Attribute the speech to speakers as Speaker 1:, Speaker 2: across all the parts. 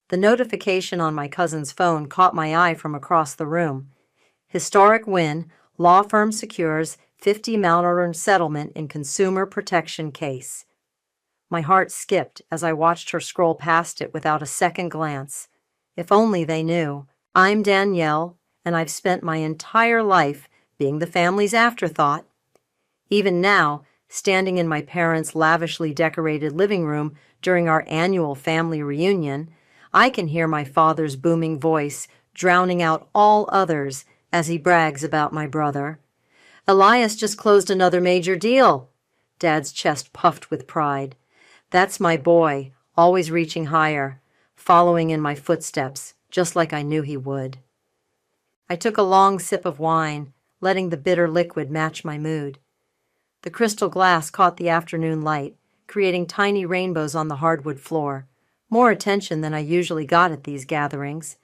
Speaker 1: The notification on my cousin's phone caught my eye from across the room. Historic win, law firm secures $50 million settlement in consumer protection case. My heart skipped as I watched her scroll past it without a second glance. If only they knew. I'm Danielle, and I've spent my entire life being the family's afterthought. Even now, standing in my parents' lavishly decorated living room during our annual family reunion, I can hear my father's booming voice drowning out all others as he brags about my brother. Elias just closed another major deal. Dad's chest puffed with pride. That's my boy, always reaching higher, following in my footsteps, just like I knew he would. I took a long sip of wine, letting the bitter liquid match my mood. The crystal glass caught the afternoon light, creating tiny rainbows on the hardwood floor, more attention than I usually got at these gatherings.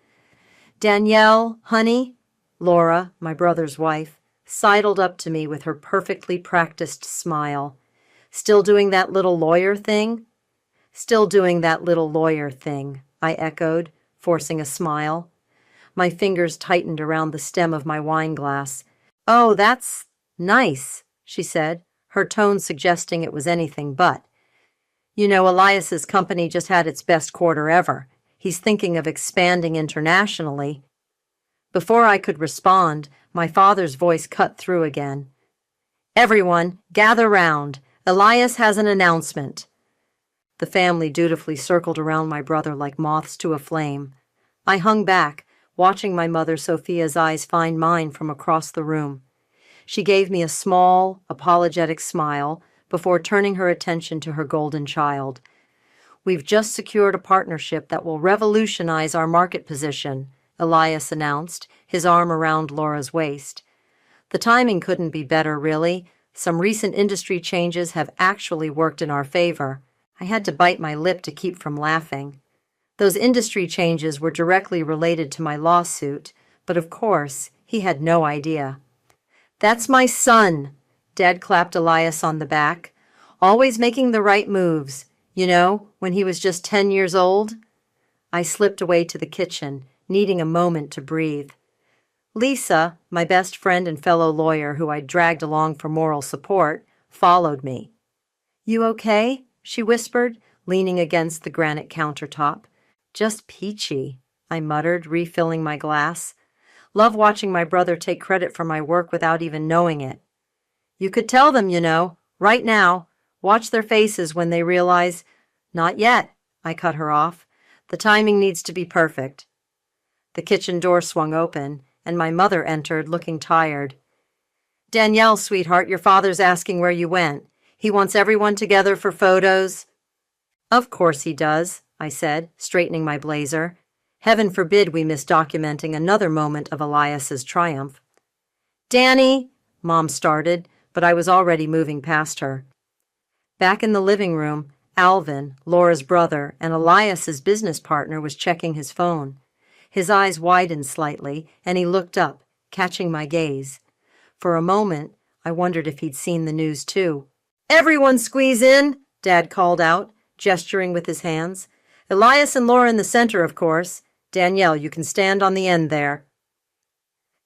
Speaker 1: Danielle, honey, Laura, my brother's wife, sidled up to me with her perfectly practiced smile. Still doing that little lawyer thing? Still doing that little lawyer thing, I echoed, forcing a smile. My fingers tightened around the stem of my wine glass. Oh, that's nice, she said, her tone suggesting it was anything but. You know, Elias's company just had its best quarter ever. He's thinking of expanding internationally. Before I could respond, my father's voice cut through again. Everyone, gather round. Elias has an announcement. The family dutifully circled around my brother like moths to a flame. I hung back, watching my mother Sophia's eyes find mine from across the room. She gave me a small, apologetic smile before turning her attention to her golden child. We've just secured a partnership that will revolutionize our market position, Elias announced, his arm around Laura's waist. The timing couldn't be better, really. Some recent industry changes have actually worked in our favor. I had to bite my lip to keep from laughing. Those industry changes were directly related to my lawsuit, but of course, he had no idea. That's my son, Dad clapped Elias on the back. Always making the right moves. You know, when he was just 10 years old? I slipped away to the kitchen, needing a moment to breathe. Lisa, my best friend and fellow lawyer who I'd dragged along for moral support, followed me. You okay? She whispered, leaning against the granite countertop. Just peachy, I muttered, refilling my glass. Love watching my brother take credit for my work without even knowing it. You could tell them, you know, right now. Watch their faces when they realize, not yet, I cut her off. The timing needs to be perfect. The kitchen door swung open, and my mother entered, looking tired. Danielle, sweetheart, your father's asking where you went. He wants everyone together for photos. Of course he does, I said, straightening my blazer. Heaven forbid we miss documenting another moment of Elias's triumph. Danny, Mom started, but I was already moving past her. Back in the living room, Alvin, Laura's brother, and Elias's business partner was checking his phone. His eyes widened slightly, and he looked up, catching my gaze. For a moment, I wondered if he'd seen the news too. Everyone squeeze in, Dad called out, gesturing with his hands. Elias and Laura in the center, of course. Danielle, you can stand on the end there.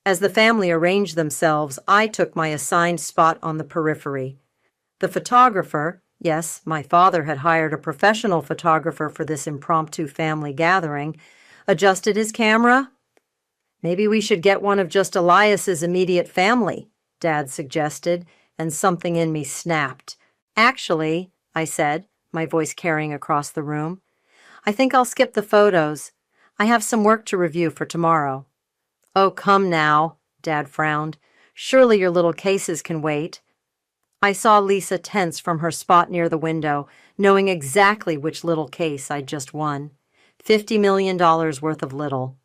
Speaker 1: As the family arranged themselves, I took my assigned spot on the periphery. The photographer, yes, my father had hired a professional photographer for this impromptu family gathering, adjusted his camera. Maybe we should get one of just Elias's immediate family, Dad suggested, and something in me snapped. Actually, I said, my voice carrying across the room, I think I'll skip the photos. I have some work to review for tomorrow. Oh, come now, Dad frowned. Surely your little cases can wait. I saw Lisa tense from her spot near the window, knowing exactly which little case I'd just won. $50 million worth of little.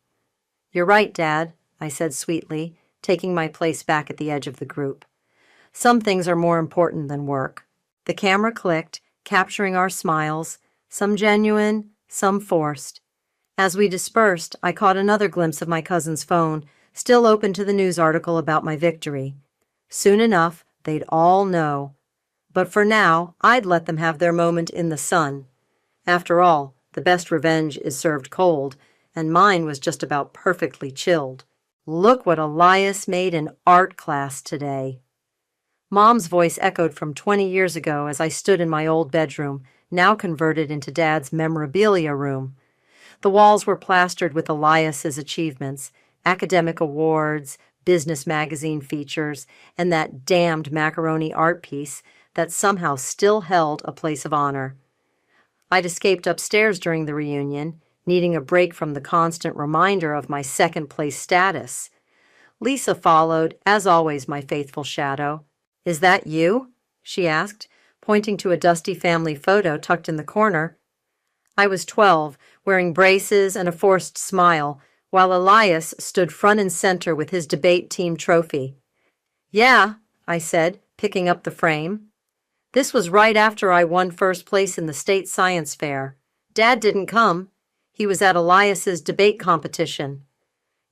Speaker 1: You're right, Dad, I said sweetly, taking my place back at the edge of the group. Some things are more important than work. The camera clicked, capturing our smiles, some genuine, some forced. As we dispersed, I caught another glimpse of my cousin's phone, still open to the news article about my victory. Soon enough, they'd all know. But for now, I'd let them have their moment in the sun. After all, The best revenge is served cold, and mine was just about perfectly chilled. Look what Elias made in art class today. Mom's voice echoed from 20 years ago as I stood in my old bedroom, now converted into Dad's memorabilia room. The walls were plastered with Elias's achievements, academic awards, business magazine features, and that damned macaroni art piece that somehow still held a place of honor. I'd escaped upstairs during the reunion, needing a break from the constant reminder of my second-place status. Lisa followed, as always my faithful shadow. "Is that you?" she asked, pointing to a dusty family photo tucked in the corner. I was 12, wearing braces and a forced smile, while Elias stood front and center with his debate team trophy. "Yeah," I said, picking up the frame. This was right after I won first place in the state science fair. Dad didn't come. He was at Elias's debate competition.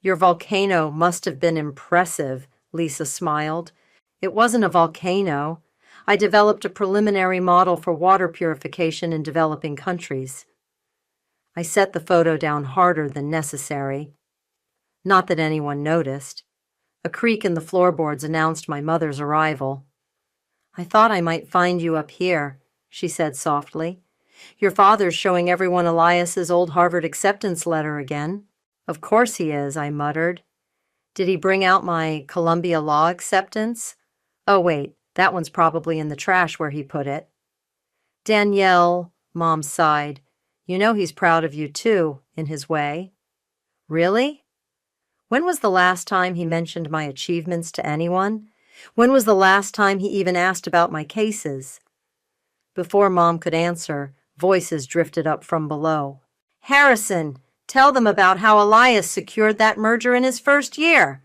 Speaker 1: "Your volcano must have been impressive," Lisa smiled. "It wasn't a volcano. I developed a preliminary model for water purification in developing countries." I set the photo down harder than necessary. Not that anyone noticed. A creak in the floorboards announced my mother's arrival. "I thought I might find you up here," she said softly. "Your father's showing everyone Elias's old Harvard acceptance letter again." "Of course he is," I muttered. "Did he bring out my Columbia Law acceptance? Oh, wait, that one's probably in the trash where he put it." "Danielle," Mom sighed. "You know he's proud of you too, in his way." "Really? When was the last time he mentioned my achievements to anyone? When was the last time he even asked about my cases?" Before Mom could answer, voices drifted up from below. "Harrison, tell them about how Elias secured that merger in his first year."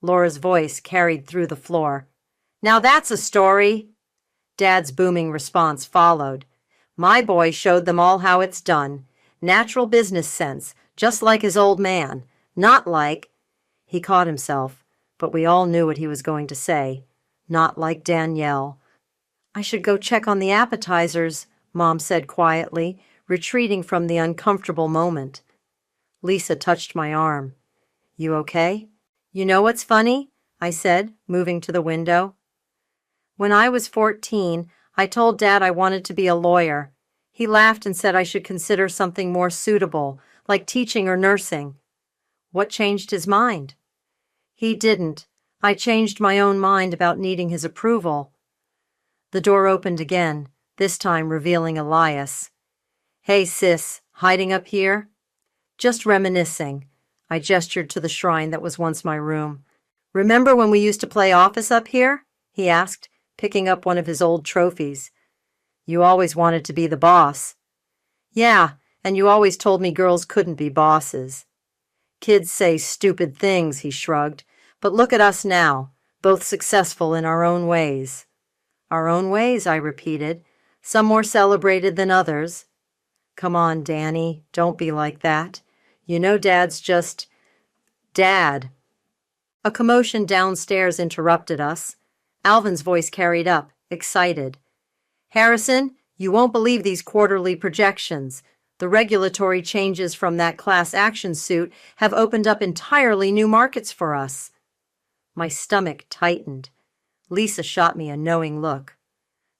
Speaker 1: Laura's voice carried through the floor. "Now that's a story." Dad's booming response followed. "My boy showed them all how it's done. Natural business sense, just like his old man. Not like—" He caught himself, but we all knew what he was going to say. "Not like Danielle." "I should go check on the appetizers," Mom said quietly, retreating from the uncomfortable moment. Lisa touched my arm. "You okay?" "You know what's funny?" I said, moving to the window. "When I was 14, I told Dad I wanted to be a lawyer. He laughed and said I should consider something more suitable, like teaching or nursing." "What changed his mind?" "He didn't. I changed my own mind about needing his approval." The door opened again, this time revealing Elias. "Hey, sis, hiding up here?" "Just reminiscing." I gestured to the shrine that was once my room. "Remember when we used to play office up here?" he asked, picking up one of his old trophies. "You always wanted to be the boss." "Yeah, and you always told me girls couldn't be bosses." "Kids say stupid things," he shrugged. "But look at us now, both successful in our own ways." "Our own ways," I repeated, "some more celebrated than others." "Come on, Danny, don't be like that. You know Dad's just Dad." A commotion downstairs interrupted us. Alvin's voice carried up, excited. "Harrison, you won't believe these quarterly projections. The regulatory changes from that class action suit have opened up entirely new markets for us." My stomach tightened. Lisa shot me a knowing look.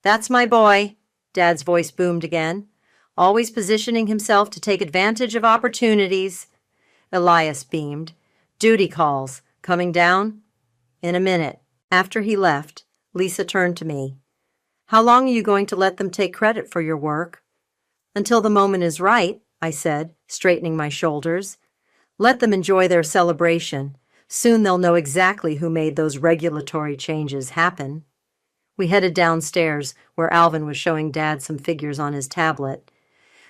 Speaker 1: "That's my boy," Dad's voice boomed again. "Always positioning himself to take advantage of opportunities." Elias beamed. "Duty calls. Coming down?" "In a minute." After he left, Lisa turned to me. "How long are you going to let them take credit for your work?" "Until the moment is right," I said, straightening my shoulders. "Let them enjoy their celebration. Soon they'll know exactly who made those regulatory changes happen." We headed downstairs, where Alvin was showing Dad some figures on his tablet.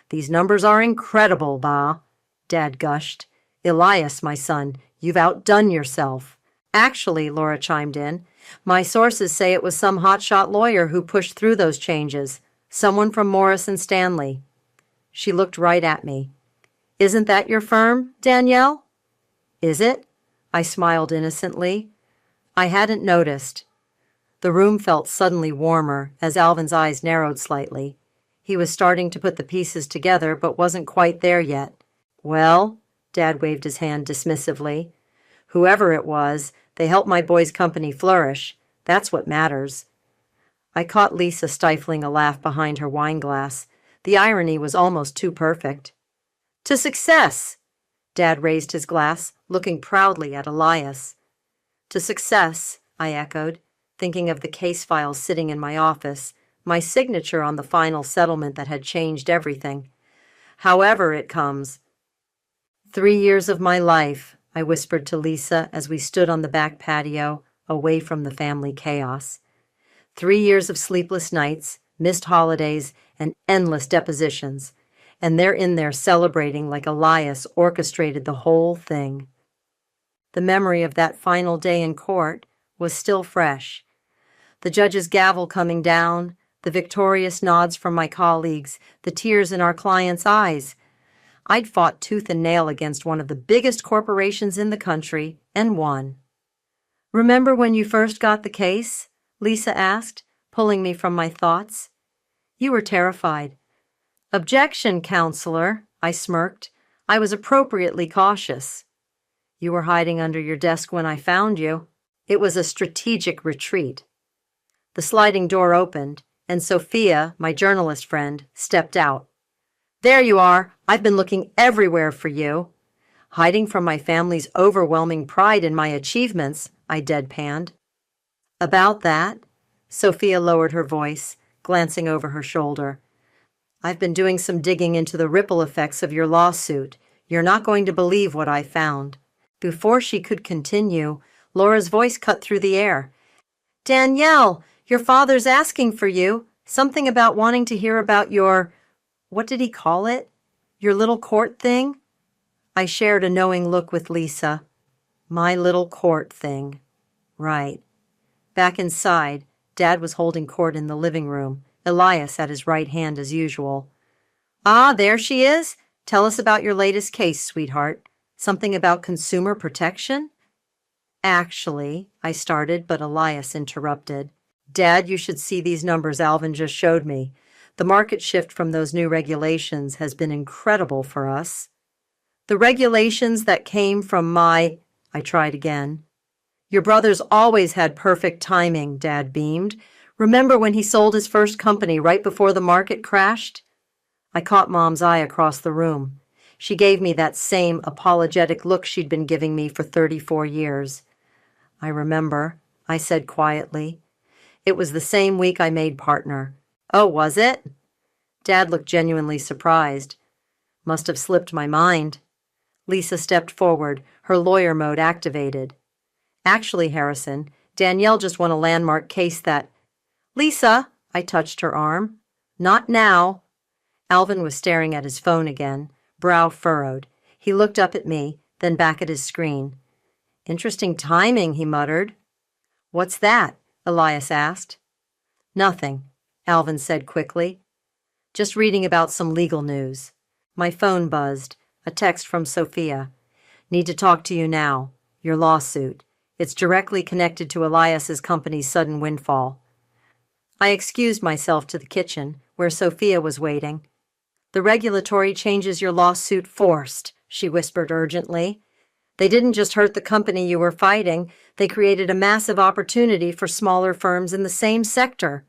Speaker 1: "These numbers are incredible, Ba," Dad gushed. "Elias, my son, you've outdone yourself." "Actually," Laura chimed in, "my sources say it was some hotshot lawyer who pushed through those changes. Someone from Morris and Stanley." She looked right at me. "Isn't that your firm, Danielle?" "Is it?" I smiled innocently. I hadn't noticed. The room felt suddenly warmer as Alvin's eyes narrowed slightly. He was starting to put the pieces together, but wasn't quite there yet. Well, Dad waved his hand dismissively. Whoever it was, they helped my boy's company flourish. That's what matters. I caught Lisa stifling a laugh behind her wine glass. The irony was almost too perfect. To success! Dad raised his glass, looking proudly at Elias. To success, I echoed, thinking of the case files sitting in my office, my signature on the final settlement that had changed everything. However it comes. 3 years of my life, I whispered to Lisa as we stood on the back patio, away from the family chaos. 3 years of sleepless nights, missed holidays, and endless depositions. And they're in there celebrating like Elias orchestrated the whole thing. The memory of that final day in court was still fresh. The judge's gavel coming down, the victorious nods from my colleagues, the tears in our clients' eyes. I'd fought tooth and nail against one of the biggest corporations in the country and won. Remember when you first got the case? Lisa asked, pulling me from my thoughts. You were terrified. Objection, counselor, I smirked. I was appropriately cautious. You were hiding under your desk when I found you. It was a strategic retreat. The sliding door opened, and Sophia, my journalist friend, stepped out. There you are. I've been looking everywhere for you. Hiding from my family's overwhelming pride in my achievements, I deadpanned. About that? Sophia lowered her voice, glancing over her shoulder. I've been doing some digging into the ripple effects of your lawsuit. You're not going to believe what I found. Before she could continue, Laura's voice cut through the air. Danielle, your father's asking for you. Something about wanting to hear about your, what did he call it? Your little court thing? I shared a knowing look with Lisa. My little court thing. Right. Back inside, Dad was holding court in the living room, Elias at his right hand as usual. Ah, there she is. Tell us about your latest case, sweetheart. Something about consumer protection? Actually, I started, but Elias interrupted. Dad, you should see these numbers Alvin just showed me. The market shift from those new regulations has been incredible for us. The regulations that came from I tried again. Your brother's always had perfect timing, Dad beamed. Remember when he sold his first company right before the market crashed? I caught Mom's eye across the room. She gave me that same apologetic look she'd been giving me for 34 years. I remember, I said quietly. It was the same week I made partner. Oh, was it? Dad looked genuinely surprised. Must have slipped my mind. Lisa stepped forward, her lawyer mode activated. Actually, Harrison, Danielle just won a landmark case that... Lisa, I touched her arm. Not now. Alvin was staring at his phone again, brow furrowed. He looked up at me, then back at his screen. Interesting timing, he muttered. What's that? Elias asked. Nothing, Alvin said quickly. Just reading about some legal news. My phone buzzed. A text from Sophia. Need to talk to you now. Your lawsuit. It's directly connected to Elias's company's sudden windfall. I excused myself to the kitchen, where Sophia was waiting. The regulatory changes your lawsuit forced, she whispered urgently. They didn't just hurt the company you were fighting, they created a massive opportunity for smaller firms in the same sector.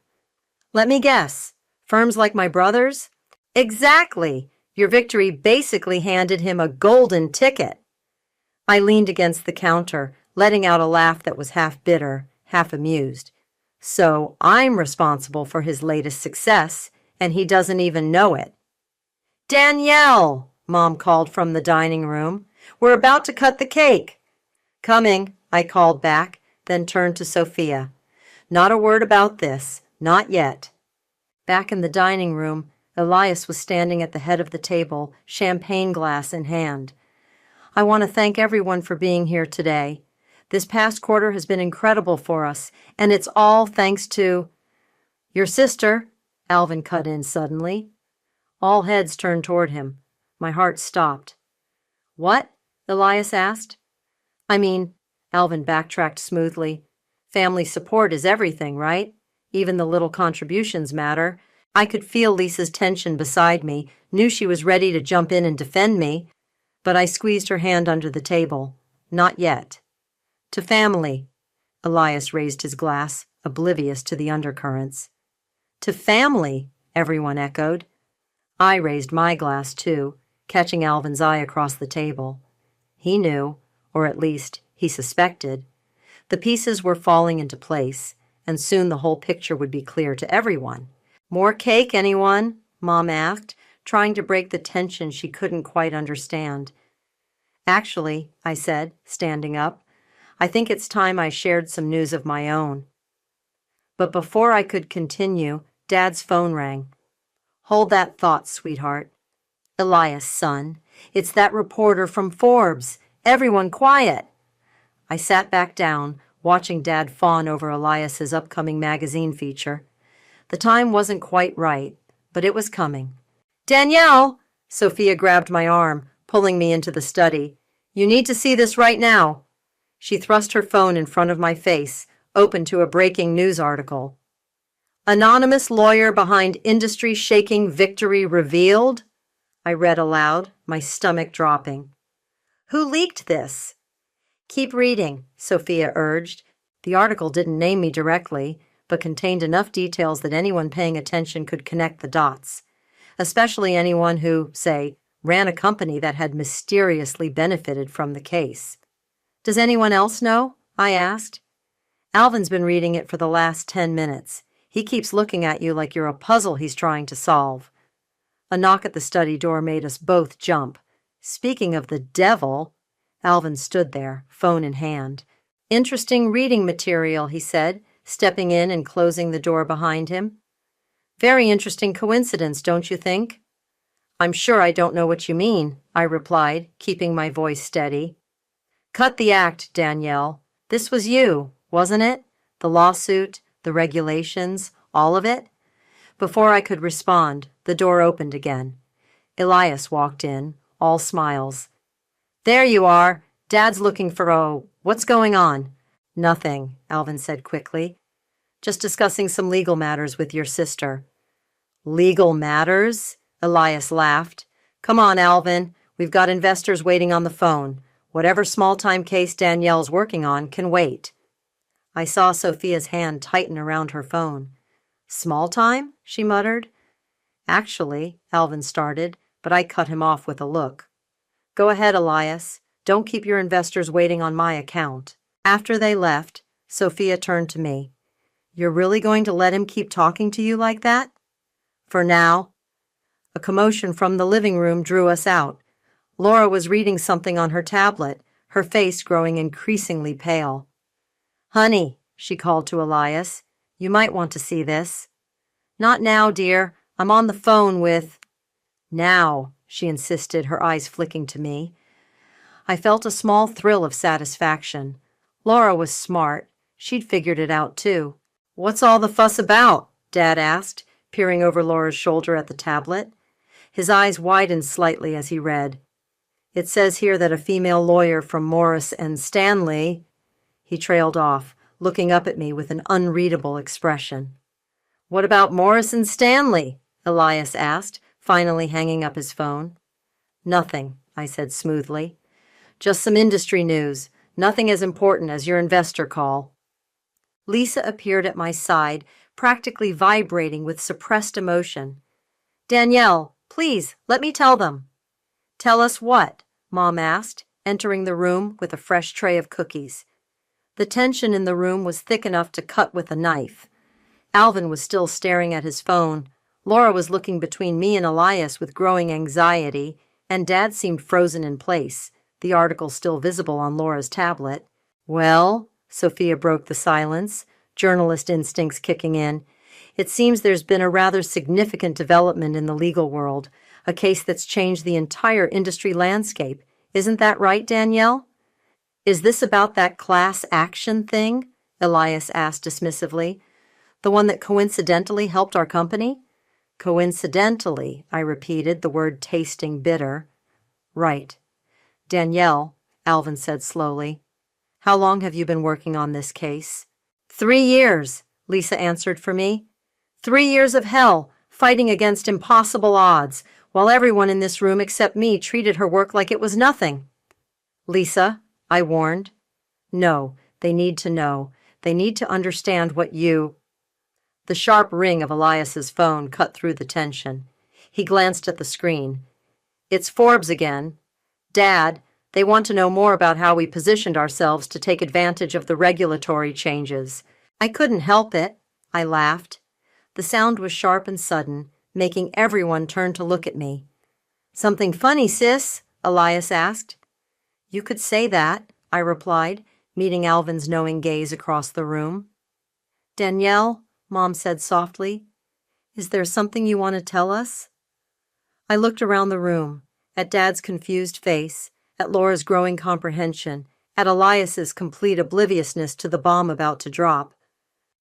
Speaker 1: Let me guess, firms like my brother's? Exactly! Your victory basically handed him a golden ticket. I leaned against the counter, letting out a laugh that was half bitter, half amused. So I'm responsible for his latest success, and he doesn't even know it. Danielle, Mom called from the dining room. We're about to cut the cake. Coming, I called back, then turned to Sophia. Not a word about this, not yet. Back in the dining room, Elias was standing at the head of the table, champagne glass in hand. I want to thank everyone for being here today. This past quarter has been incredible for us, and it's all thanks to... Your sister, Alvin cut in suddenly. All heads turned toward him. My heart stopped. What? Elias asked. Alvin backtracked smoothly. Family support is everything, right? Even the little contributions matter. I could feel Lisa's tension beside me, knew she was ready to jump in and defend me, but I squeezed her hand under the table. Not yet. To family. Elias raised his glass, oblivious to the undercurrents. To family, everyone echoed. I raised my glass, too, catching Alvin's eye across the table. He knew, or at least he suspected. The pieces were falling into place, and soon the whole picture would be clear to everyone. More cake, anyone? Mom asked, trying to break the tension she couldn't quite understand. Actually, I said, standing up, I think it's time I shared some news of my own. But before I could continue, Dad's phone rang. Hold that thought, sweetheart. Elias, son, it's that reporter from Forbes. Everyone quiet. I sat back down, watching Dad fawn over Elias's upcoming magazine feature. The time wasn't quite right, but it was coming. Danielle! Sophia grabbed my arm, pulling me into the study. You need to see this right now. She thrust her phone in front of my face, open to a breaking news article. Anonymous lawyer behind industry-shaking victory revealed? I read aloud, my stomach dropping. Who leaked this? Keep reading, Sophia urged. The article didn't name me directly, but contained enough details that anyone paying attention could connect the dots, especially anyone who, say, ran a company that had mysteriously benefited from the case. Does anyone else know? I asked. Alvin's been reading it for the last 10 minutes. He keeps looking at you like you're a puzzle he's trying to solve. A knock at the study door made us both jump. Speaking of the devil, Alvin stood there, phone in hand. Interesting reading material, he said, stepping in and closing the door behind him. Very interesting coincidence, don't you think? I'm sure I don't know what you mean, I replied, keeping my voice steady. Cut the act, Danielle. This was you, wasn't it? The lawsuit, the regulations, all of it? Before I could respond, the door opened again. Elias walked in, all smiles. There you are. Dad's looking for, what's going on? Nothing, Alvin said quickly. Just discussing some legal matters with your sister. Legal matters? Elias laughed. Come on, Alvin. We've got investors waiting on the phone. Whatever small-time case Danielle's working on can wait. I saw Sophia's hand tighten around her phone. Small time? She muttered. Actually, Alvin started, but I cut him off with a look. Go ahead, Elias. Don't keep your investors waiting on my account. After they left, Sophia turned to me. You're really going to let him keep talking to you like that? For now. A commotion from the living room drew us out. Laura was reading something on her tablet, her face growing increasingly pale. Honey, she called to Elias, you might want to see this. Not now, dear. I'm on the phone with... Now, she insisted, her eyes flicking to me. I felt a small thrill of satisfaction. Laura was smart. She'd figured it out, too. What's all the fuss about? Dad asked, peering over Laura's shoulder at the tablet. His eyes widened slightly as he read. It says here that a female lawyer from Morris and Stanley... He trailed off, looking up at me with an unreadable expression. What about Morris and Stanley? Elias asked, finally hanging up his phone. Nothing, I said smoothly. Just some industry news. Nothing as important as your investor call. Lisa appeared at my side, practically vibrating with suppressed emotion. Danielle, please, let me tell them. Tell us what? Mom asked, entering the room with a fresh tray of cookies. The tension in the room was thick enough to cut with a knife. Alvin was still staring at his phone. Laura was looking between me and Elias with growing anxiety, and Dad seemed frozen in place, the article still visible on Laura's tablet. Well, Sophia broke the silence, journalist instincts kicking in. It seems there's been a rather significant development in the legal world, a case that's changed the entire industry landscape. Isn't that right, Danielle? Is this about that class action thing? Elias asked dismissively. The one that coincidentally helped our company? Coincidentally, I repeated, the word tasting bitter. Right. Danielle, Alvin said slowly, how long have you been working on this case? 3 years, Lisa answered for me. 3 years of hell, fighting against impossible odds, while everyone in this room except me treated her work like it was nothing. Lisa, I warned. No, they need to know. They need to understand what you... The sharp ring of Elias's phone cut through the tension. He glanced at the screen. It's Forbes again. Dad, they want to know more about how we positioned ourselves to take advantage of the regulatory changes. I couldn't help it. I laughed. The sound was sharp and sudden, making everyone turn to look at me. Something funny, sis? Elias asked. You could say that, I replied, meeting Alvin's knowing gaze across the room. Danielle, Mom said softly, is there something you want to tell us? I looked around the room, at Dad's confused face, at Laura's growing comprehension, at Elias's complete obliviousness to the bomb about to drop.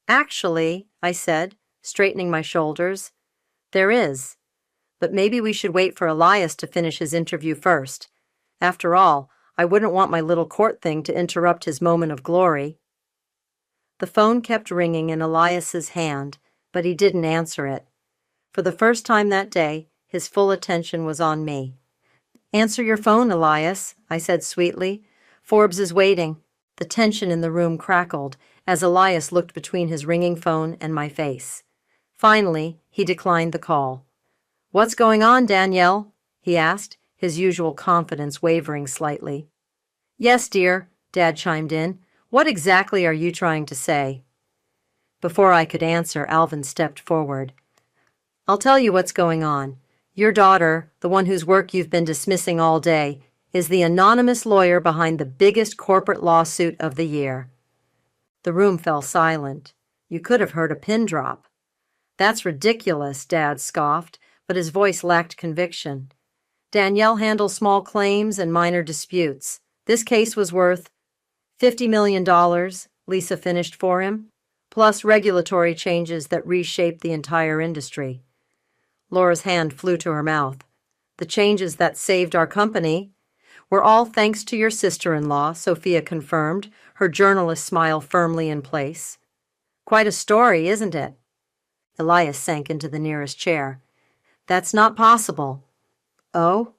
Speaker 1: Actually, I said, straightening my shoulders, there is. But maybe we should wait for Elias to finish his interview first. After all, I wouldn't want my little court thing to interrupt his moment of glory. The phone kept ringing in Elias's hand, but he didn't answer it. For the first time that day, his full attention was on me. Answer your phone, Elias, I said sweetly. Forbes is waiting. The tension in the room crackled as Elias looked between his ringing phone and my face. Finally, he declined the call. What's going on, Danielle? He asked, his usual confidence wavering slightly. Yes, dear, Dad chimed in. What exactly are you trying to say? Before I could answer, Alvin stepped forward. I'll tell you what's going on. Your daughter, the one whose work you've been dismissing all day, is the anonymous lawyer behind the biggest corporate lawsuit of the year. The room fell silent. You could have heard a pin drop. That's ridiculous, Dad scoffed, but his voice lacked conviction. Danielle handles small claims and minor disputes. This case was worth $50 million, Lisa finished for him, plus regulatory changes that reshaped the entire industry. Laura's hand flew to her mouth. The changes that saved our company were all thanks to your sister-in-law, Sophia confirmed, her journalist smile firmly in place. Quite a story, isn't it? Elias sank into the nearest chair. That's not possible. Oh?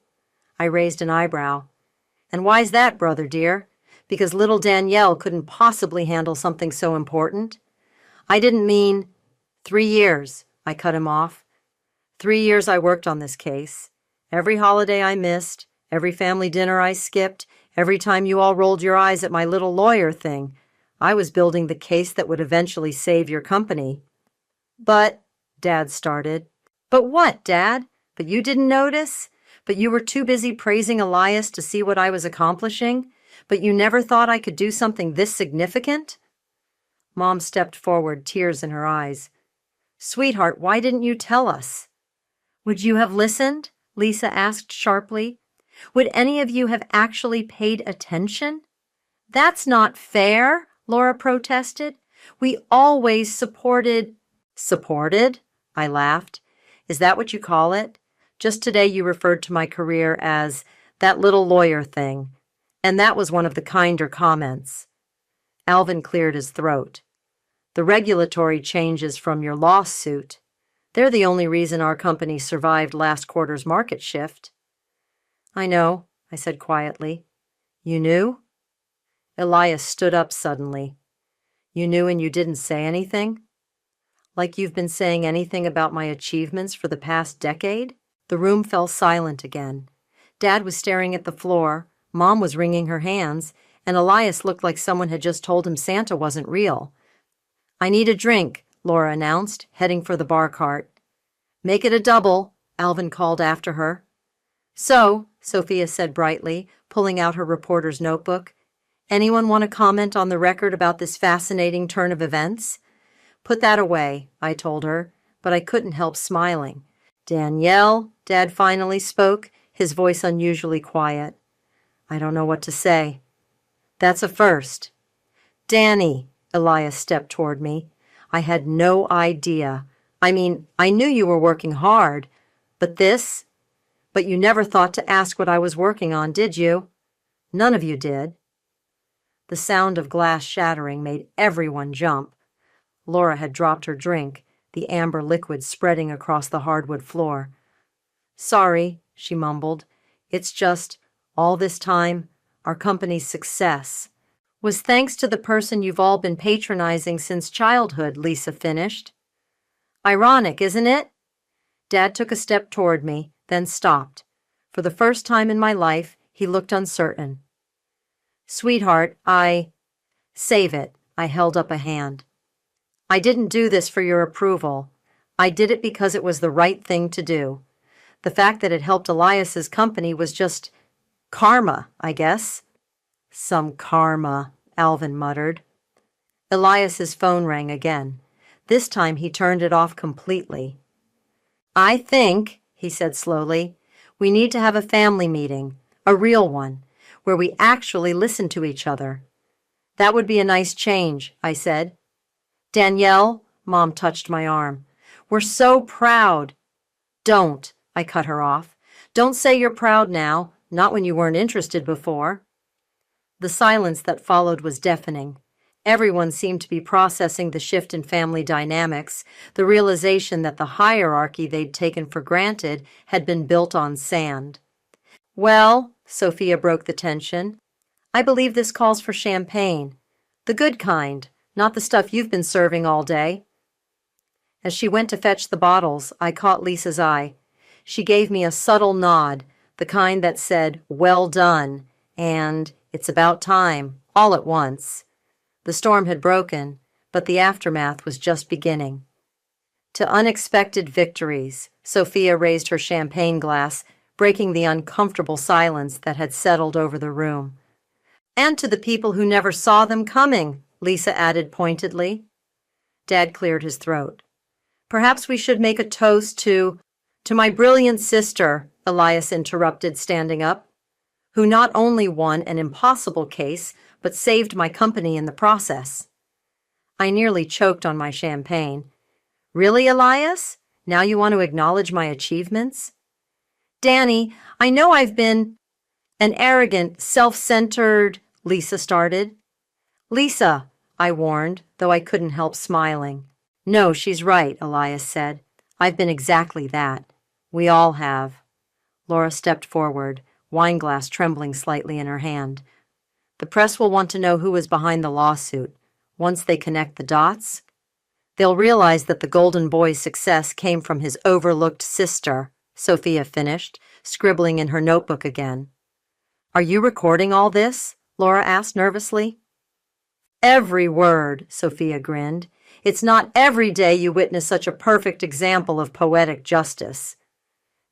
Speaker 1: I raised an eyebrow. And why's that, brother dear? Because little Danielle couldn't possibly handle something so important? I didn't mean 3 years, I cut him off. 3 years I worked on this case. Every holiday I missed, every family dinner I skipped, every time you all rolled your eyes at my little lawyer thing, I was building the case that would eventually save your company. But, Dad started. But what, Dad? But you didn't notice? But you were too busy praising Elias to see what I was accomplishing? But you never thought I could do something this significant? Mom stepped forward, tears in her eyes. Sweetheart, why didn't you tell us? Would you have listened? Lisa asked sharply. Would any of you have actually paid attention? That's not fair, Laura protested. We always supported... Supported? I laughed. Is that what you call it? Just today you referred to my career as that little lawyer thing, and that was one of the kinder comments. Alvin cleared his throat. The regulatory changes from your lawsuit, they're the only reason our company survived last quarter's market shift. I know, I said quietly. You knew? Elias stood up suddenly. You knew and you didn't say anything? Like you've been saying anything about my achievements for the past decade? The room fell silent again. Dad was staring at the floor, Mom was wringing her hands, and Elias looked like someone had just told him Santa wasn't real. I need a drink, Laura announced, heading for the bar cart. Make it a double, Alvin called after her. So, Sophia said brightly, pulling out her reporter's notebook, anyone want to comment on the record about this fascinating turn of events? Put that away, I told her, but I couldn't help smiling. Danielle, Dad finally spoke, his voice unusually quiet. I don't know what to say. That's a first. Danny, Elias stepped toward me. I had no idea. I mean, I knew you were working hard, but this? But you never thought to ask what I was working on, did you? None of you did. The sound of glass shattering made everyone jump. Laura had dropped her drink. the amber liquid spreading across the hardwood floor. "Sorry," she mumbled. "It's just, all this time, our company's success was thanks to the person you've all been patronizing since childhood," Lisa finished. "Ironic, isn't it?" Dad took a step toward me, then stopped. For the first time in my life, he looked uncertain. "Sweetheart, Save it," I held up a hand. "I didn't do this for your approval. I did it because it was the right thing to do. The fact that it helped Elias's company was just karma, I guess." "Some karma," Alvin muttered. Elias's phone rang again. This time he turned it off completely. "I think," he said slowly, "we need to have a family meeting, a real one, where we actually listen to each other." "That would be a nice change," I said. "Danielle," Mom touched my arm, "we're so proud." "Don't," I cut her off. "Don't say you're proud now, not when you weren't interested before." The silence that followed was deafening. Everyone seemed to be processing the shift in family dynamics, the realization that the hierarchy they'd taken for granted had been built on sand. "Well," Sophia broke the tension, "I believe this calls for champagne. The good kind, not the stuff you've been serving all day." As she went to fetch the bottles, I caught Lisa's eye. She gave me a subtle nod, the kind that said, "Well done," and "It's about time," all at once. The storm had broken, but the aftermath was just beginning. To unexpected victories, Sophia raised her champagne glass, breaking the uncomfortable silence that had settled over the room. "And to the people who never saw them coming," Lisa added pointedly. Dad cleared his throat. "Perhaps we should make a toast to my brilliant sister," Elias interrupted, standing up, "who not only won an impossible case, but saved my company in the process." I nearly choked on my champagne. "Really, Elias? Now you want to acknowledge my achievements?" "Danny, I know I've been an arrogant, self-centered," Lisa started. "Lisa," I warned, though I couldn't help smiling. "No, she's right," Elias said. "I've been exactly that. We all have." Laura stepped forward, wineglass trembling slightly in her hand. "The press will want to know who is behind the lawsuit. Once they connect the dots, they'll realize that the golden boy's success came from his overlooked sister," Sophia finished, scribbling in her notebook again. "Are you recording all this?" Laura asked nervously. "Every word," Sophia grinned. "It's not every day you witness such a perfect example of poetic justice."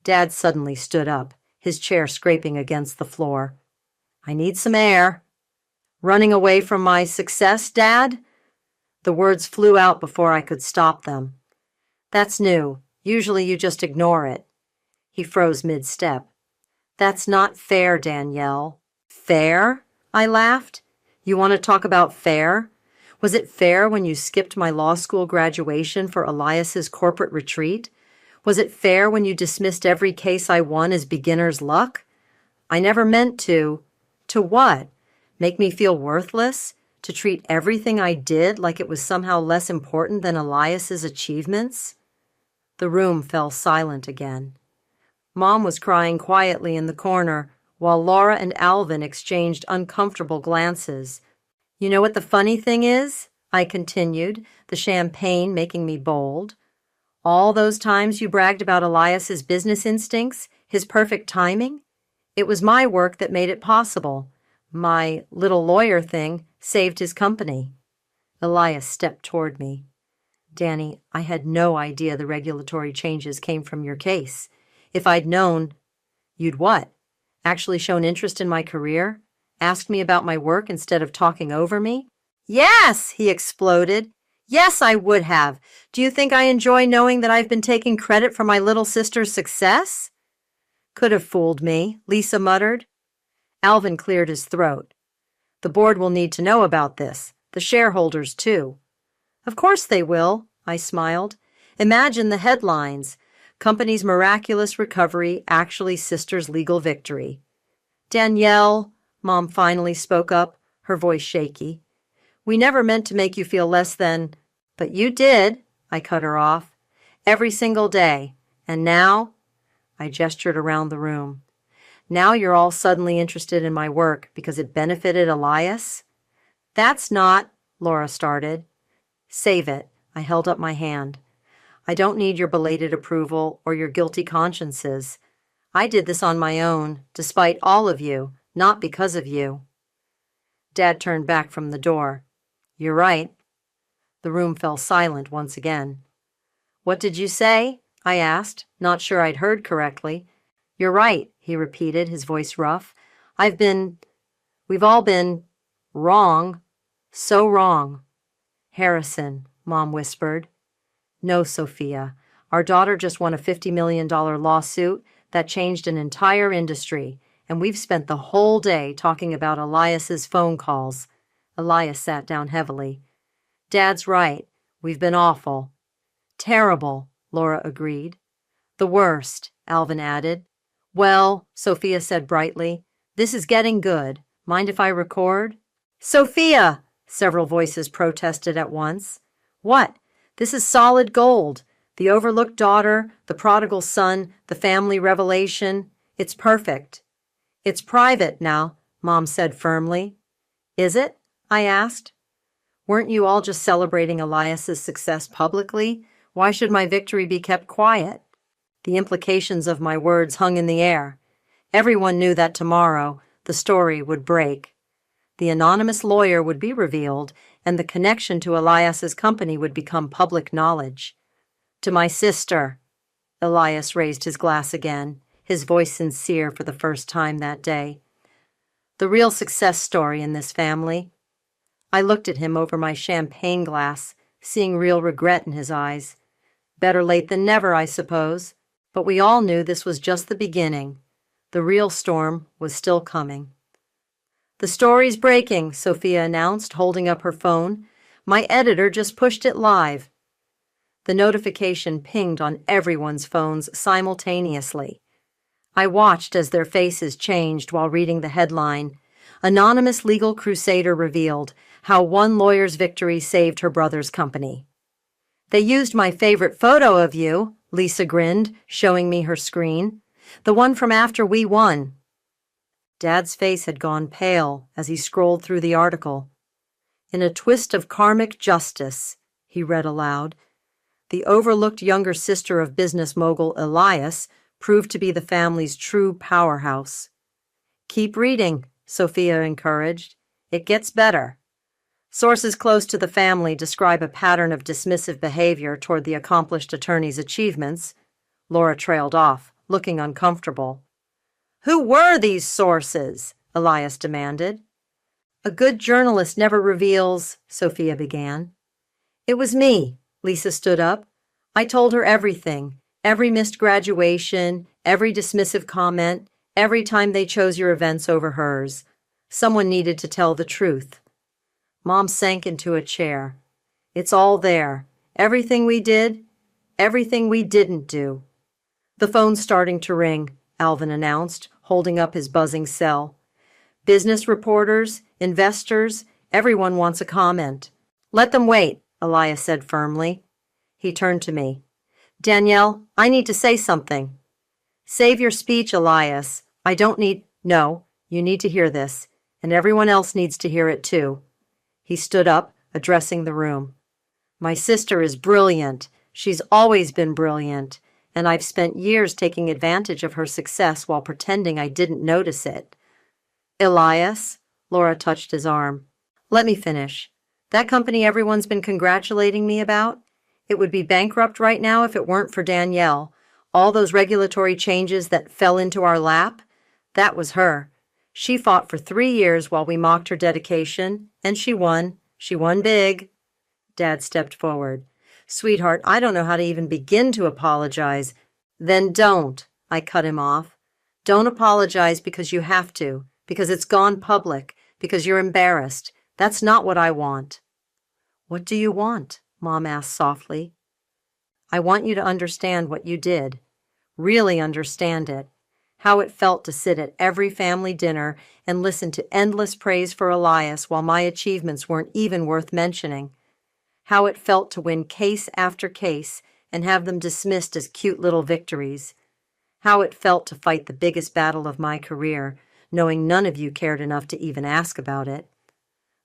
Speaker 1: Dad suddenly stood up, his chair scraping against the floor. "I need some air." "Running away from my success, Dad?" The words flew out before I could stop them. "That's new. Usually you just ignore it." He froze mid-step. "That's not fair, Danielle." "Fair?" I laughed. "You want to talk about fair? Was it fair when you skipped my law school graduation for Elias's corporate retreat? Was it fair when you dismissed every case I won as beginner's luck? I never meant to. To what? Make me feel worthless? To treat everything I did like it was somehow less important than Elias's achievements?" The room fell silent again. Mom was crying quietly in the corner, while Laura and Alvin exchanged uncomfortable glances. "You know what the funny thing is?" I continued, the champagne making me bold. "All those times you bragged about Elias's business instincts, his perfect timing? It was my work that made it possible. My little lawyer thing saved his company." Elias stepped toward me. "Danny, I had no idea the regulatory changes came from your case. If I'd known—" "You'd what? Actually shown interest in my career? Asked me about my work instead of talking over me?" "Yes!" he exploded. "Yes, I would have. Do you think I enjoy knowing that I've been taking credit for my little sister's success?" "Could have fooled me," Lisa muttered. Alvin cleared his throat. "The board will need to know about this. The shareholders, too." "Of course they will," I smiled. "Imagine the headlines. Company's miraculous recovery, actually sister's legal victory." "Danielle," Mom finally spoke up, her voice shaky. "We never meant to make you feel less than—" "But you did," I cut her off. every single day. And now, I gestured around the room. Now you're all suddenly interested in my work because it benefited Elias? That's not, Laura started. Save it. I held up my hand. I don't need your belated approval or your guilty consciences. I did this on my own, despite all of you, not because of you. Dad turned back from the door. You're right. The room fell silent once again. What did you say? I asked, not sure I'd heard correctly. You're right, he repeated, his voice rough. We've all been wrong, so wrong. Harrison, Mom whispered. No, Sophia. Our daughter just won a $50 million lawsuit that changed an entire industry, and we've spent the whole day talking about Elias's phone calls. Elias sat down heavily. Dad's right. We've been awful. Terrible, Laura agreed. The worst, Alvin added. Well, Sophia said brightly, this is getting good. Mind if I record? Sophia! Several voices protested at once. What? This is solid gold. The overlooked daughter, the prodigal son, the family revelation. It's perfect. It's private now, Mom said firmly. Is it? I asked. Weren't you all just celebrating Elias's success publicly? Why should my victory be kept quiet? The implications of my words hung in the air. Everyone knew that tomorrow the story would break. The anonymous lawyer would be revealed, and the connection to Elias's company would become public knowledge. To my sister, Elias raised his glass again, his voice sincere for the first time that day. The real success story in this family. I looked at him over my champagne glass, seeing real regret in his eyes. Better late than never, I suppose. But we all knew this was just the beginning. The real storm was still coming. The story's breaking, Sophia announced, holding up her phone. My editor just pushed it live. The notification pinged on everyone's phones simultaneously. I watched as their faces changed while reading the headline. Anonymous legal crusader revealed how one lawyer's victory saved her brother's company. They used my favorite photo of you, Lisa grinned, showing me her screen. The one from after we won. Dad's face had gone pale as he scrolled through the article. In a twist of karmic justice, he read aloud, the overlooked younger sister of business mogul Elias proved to be the family's true powerhouse. Keep reading, Sophia encouraged. It gets better. Sources close to the family describe a pattern of dismissive behavior toward the accomplished attorney's achievements. Laura trailed off, looking uncomfortable. Who were these sources? Elias demanded. A good journalist never reveals, Sophia began. It was me, Lisa stood up. I told her everything, every missed graduation, every dismissive comment, every time they chose your events over hers. Someone needed to tell the truth. Mom sank into a chair. It's all there. Everything we did, everything we didn't do. The phone's starting to ring, Alvin announced, holding up his buzzing cell. Business reporters, investors, everyone wants a comment. Let them wait, Elias said firmly. He turned to me. Danielle, I need to say something. Save your speech, Elias. No, you need to hear this, and everyone else needs to hear it too. He stood up, addressing the room. My sister is brilliant. She's always been brilliant, and I've spent years taking advantage of her success while pretending I didn't notice it. Elias, Laura touched his arm. Let me finish. That company everyone's been congratulating me about, it would be bankrupt right now if it weren't for Danielle. All those regulatory changes that fell into our lap, that was her. She fought for 3 years while we mocked her dedication, and she won. She won big. Dad stepped forward. Sweetheart, I don't know how to even begin to apologize. Then don't, I cut him off. Don't apologize because you have to, because it's gone public, because you're embarrassed. That's not what I want. What do you want? Mom asked softly. I want you to understand what you did. Really understand it. How it felt to sit at every family dinner and listen to endless praise for Elias while my achievements weren't even worth mentioning. How it felt to win case after case, and have them dismissed as cute little victories. How it felt to fight the biggest battle of my career, knowing none of you cared enough to even ask about it.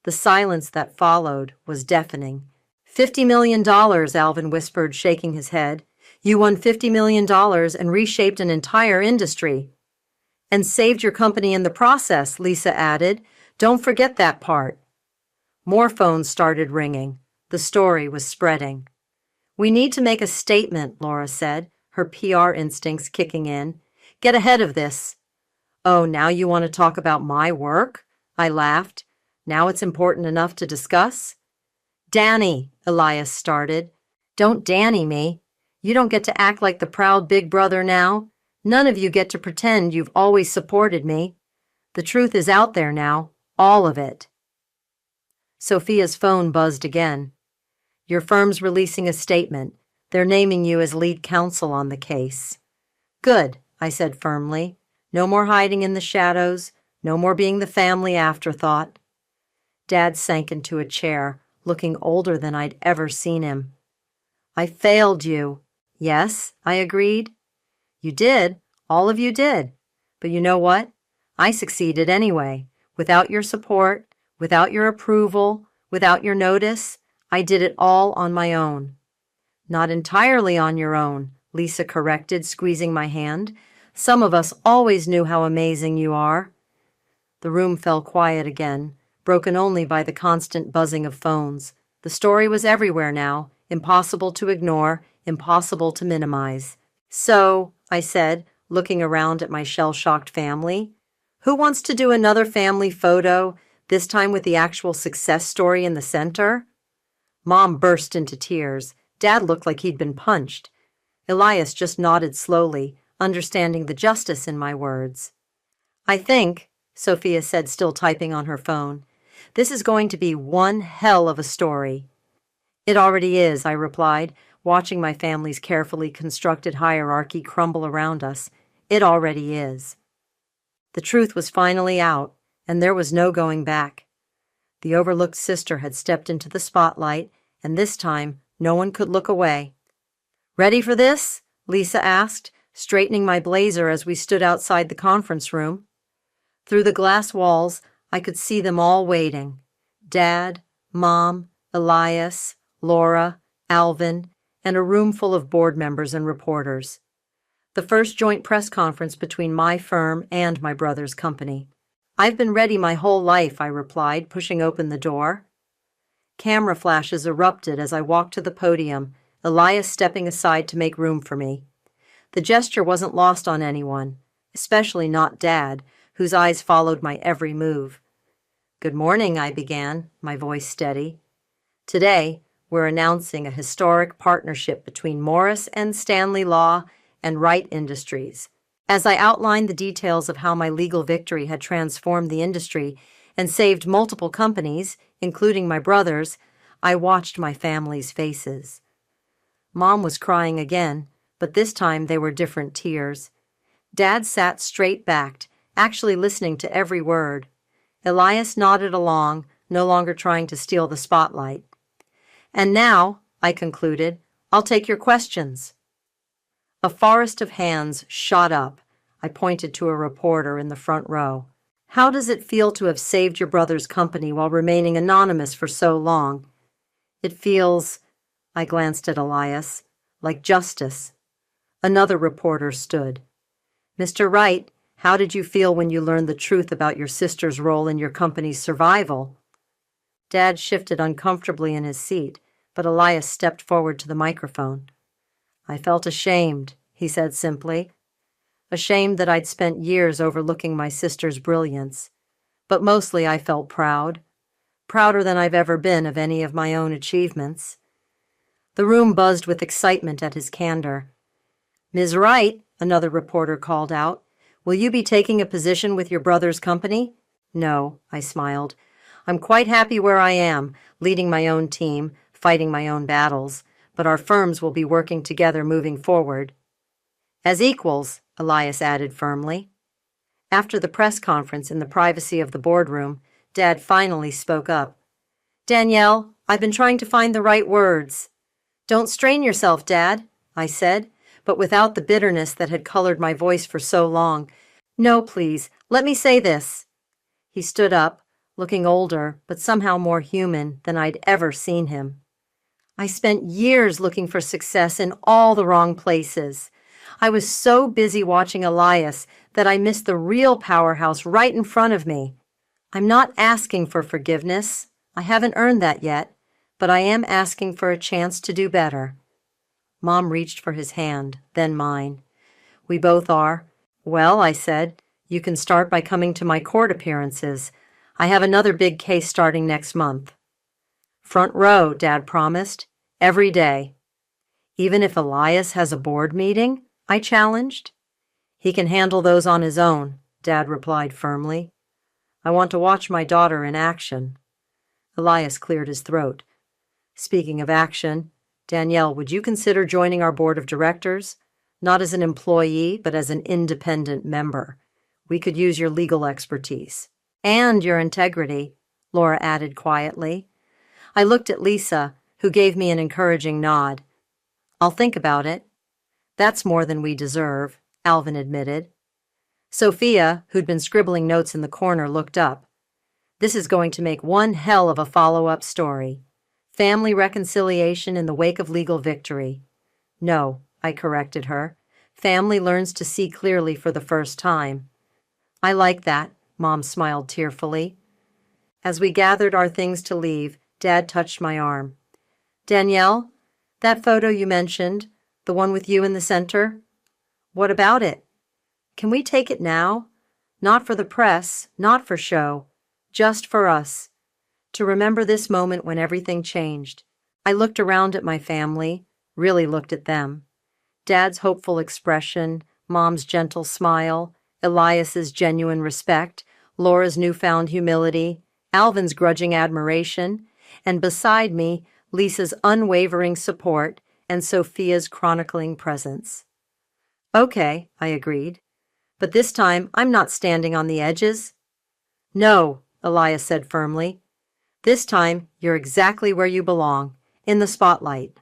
Speaker 1: The silence that followed was deafening. $50 million, Alvin whispered, shaking his head. You won $50 million and reshaped an entire industry. And saved your company in the process, Lisa added. Don't forget that part. More phones started ringing. The story was spreading. We need to make a statement, Laura said, her PR instincts kicking in. Get ahead of this. Oh, now you want to talk about my work? I laughed. Now it's important enough to discuss? Danny, Elias started. Don't Danny me. You don't get to act like the proud big brother now. None of you get to pretend you've always supported me. The truth is out there now, all of it. Sophia's phone buzzed again. Your firm's releasing a statement. They're naming you as lead counsel on the case. Good, I said firmly. No more hiding in the shadows. No more being the family afterthought. Dad sank into a chair, looking older than I'd ever seen him. I failed you. Yes, I agreed. You did. All of you did. But you know what? I succeeded anyway. Without your support, without your approval, without your notice, I did it all on my own. Not entirely on your own, Lisa corrected, squeezing my hand. Some of us always knew how amazing you are. The room fell quiet again, broken only by the constant buzzing of phones. The story was everywhere now, impossible to ignore, impossible to minimize. So, I said, looking around at my shell-shocked family, who wants to do another family photo, this time with the actual success story in the center? Mom burst into tears. Dad looked like he'd been punched. Elias just nodded slowly, understanding the justice in my words. I think, Sophia said, still typing on her phone, this is going to be one hell of a story. It already is, I replied, watching my family's carefully constructed hierarchy crumble around us. It already is. The truth was finally out, and there was no going back. The overlooked sister had stepped into the spotlight, and this time no one could look away. Ready for this? Lisa asked, straightening my blazer as we stood outside the conference room. Through the glass walls, I could see them all waiting. Dad, Mom, Elias, Laura, Alvin, and a room full of board members and reporters. The first joint press conference between my firm and my brother's company. I've been ready my whole life, I replied, pushing open the door. Camera flashes erupted as I walked to the podium, Elias stepping aside to make room for me. The gesture wasn't lost on anyone, especially not Dad, whose eyes followed my every move. Good morning, I began, my voice steady. Today, we're announcing a historic partnership between Morris and Stanley Law and Wright Industries. As I outlined the details of how my legal victory had transformed the industry and saved multiple companies, including my brother's, I watched my family's faces. Mom was crying again, but this time they were different tears. Dad sat straight-backed, actually listening to every word. Elias nodded along, no longer trying to steal the spotlight. And now, I concluded, I'll take your questions. A forest of hands shot up. I pointed to a reporter in the front row. How does it feel to have saved your brother's company while remaining anonymous for so long? It feels, I glanced at Elias, like justice. Another reporter stood. Mr. Wright, how did you feel when you learned the truth about your sister's role in your company's survival? Dad shifted uncomfortably in his seat, but Elias stepped forward to the microphone. I felt ashamed, he said simply. Ashamed that I'd spent years overlooking my sister's brilliance. But mostly I felt proud. Prouder than I've ever been of any of my own achievements. The room buzzed with excitement at his candor. Ms. Wright, another reporter called out, will you be taking a position with your brother's company? No, I smiled. I'm quite happy where I am, leading my own team, fighting my own battles, but our firms will be working together moving forward. As equals, Elias added firmly. After the press conference in the privacy of the boardroom, Dad finally spoke up. Danielle, I've been trying to find the right words. Don't strain yourself, Dad. I said, but without the bitterness that had colored my voice for so long. No, please, let me say this. He stood up, looking older, but somehow more human than I'd ever seen him. I spent years looking for success in all the wrong places. I was so busy watching Elias that I missed the real powerhouse right in front of me. I'm not asking for forgiveness. I haven't earned that yet, but I am asking for a chance to do better. Mom reached for his hand, then mine. We both are. Well, I said, you can start by coming to my court appearances. I have another big case starting next month. Front row, Dad promised. Every day. Even if Elias has a board meeting? I challenged. He can handle those on his own, Dad replied firmly. I want to watch my daughter in action. Elias cleared his throat. Speaking of action, Danielle, would you consider joining our board of directors? Not as an employee, but as an independent member. We could use your legal expertise. And your integrity, Laura added quietly. I looked at Lisa, who gave me an encouraging nod. I'll think about it. That's more than we deserve, Alvin admitted. Sophia, who'd been scribbling notes in the corner, looked up. This is going to make one hell of a follow-up story. Family reconciliation in the wake of legal victory. No, I corrected her. Family learns to see clearly for the first time. I like that, Mom smiled tearfully. As we gathered our things to leave, Dad touched my arm. Danielle, that photo you mentioned, the one with you in the center, what about it? Can we take it now? Not for the press, not for show, just for us. To remember this moment when everything changed. I looked around at my family, really looked at them. Dad's hopeful expression, Mom's gentle smile, Elias's genuine respect, Laura's newfound humility, Alvin's grudging admiration, and beside me, Lisa's unwavering support and Sophia's chronicling presence. Okay, I agreed. But this time, I'm not standing on the edges. No, Elias said firmly. This time, you're exactly where you belong, in the spotlight.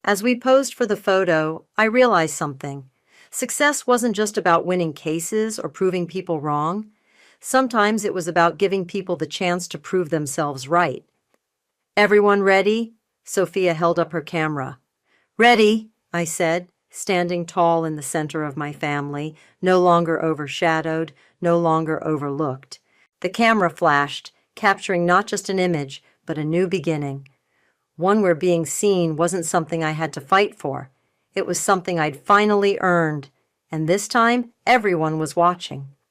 Speaker 1: As we posed for the photo, I realized something. Success wasn't just about winning cases or proving people wrong. Sometimes it was about giving people the chance to prove themselves right. Everyone ready? Sophia held up her camera. Ready, I said, standing tall in the center of my family, no longer overshadowed, no longer overlooked. The camera flashed, capturing not just an image, but a new beginning. One where being seen wasn't something I had to fight for. It was something I'd finally earned, and this time everyone was watching.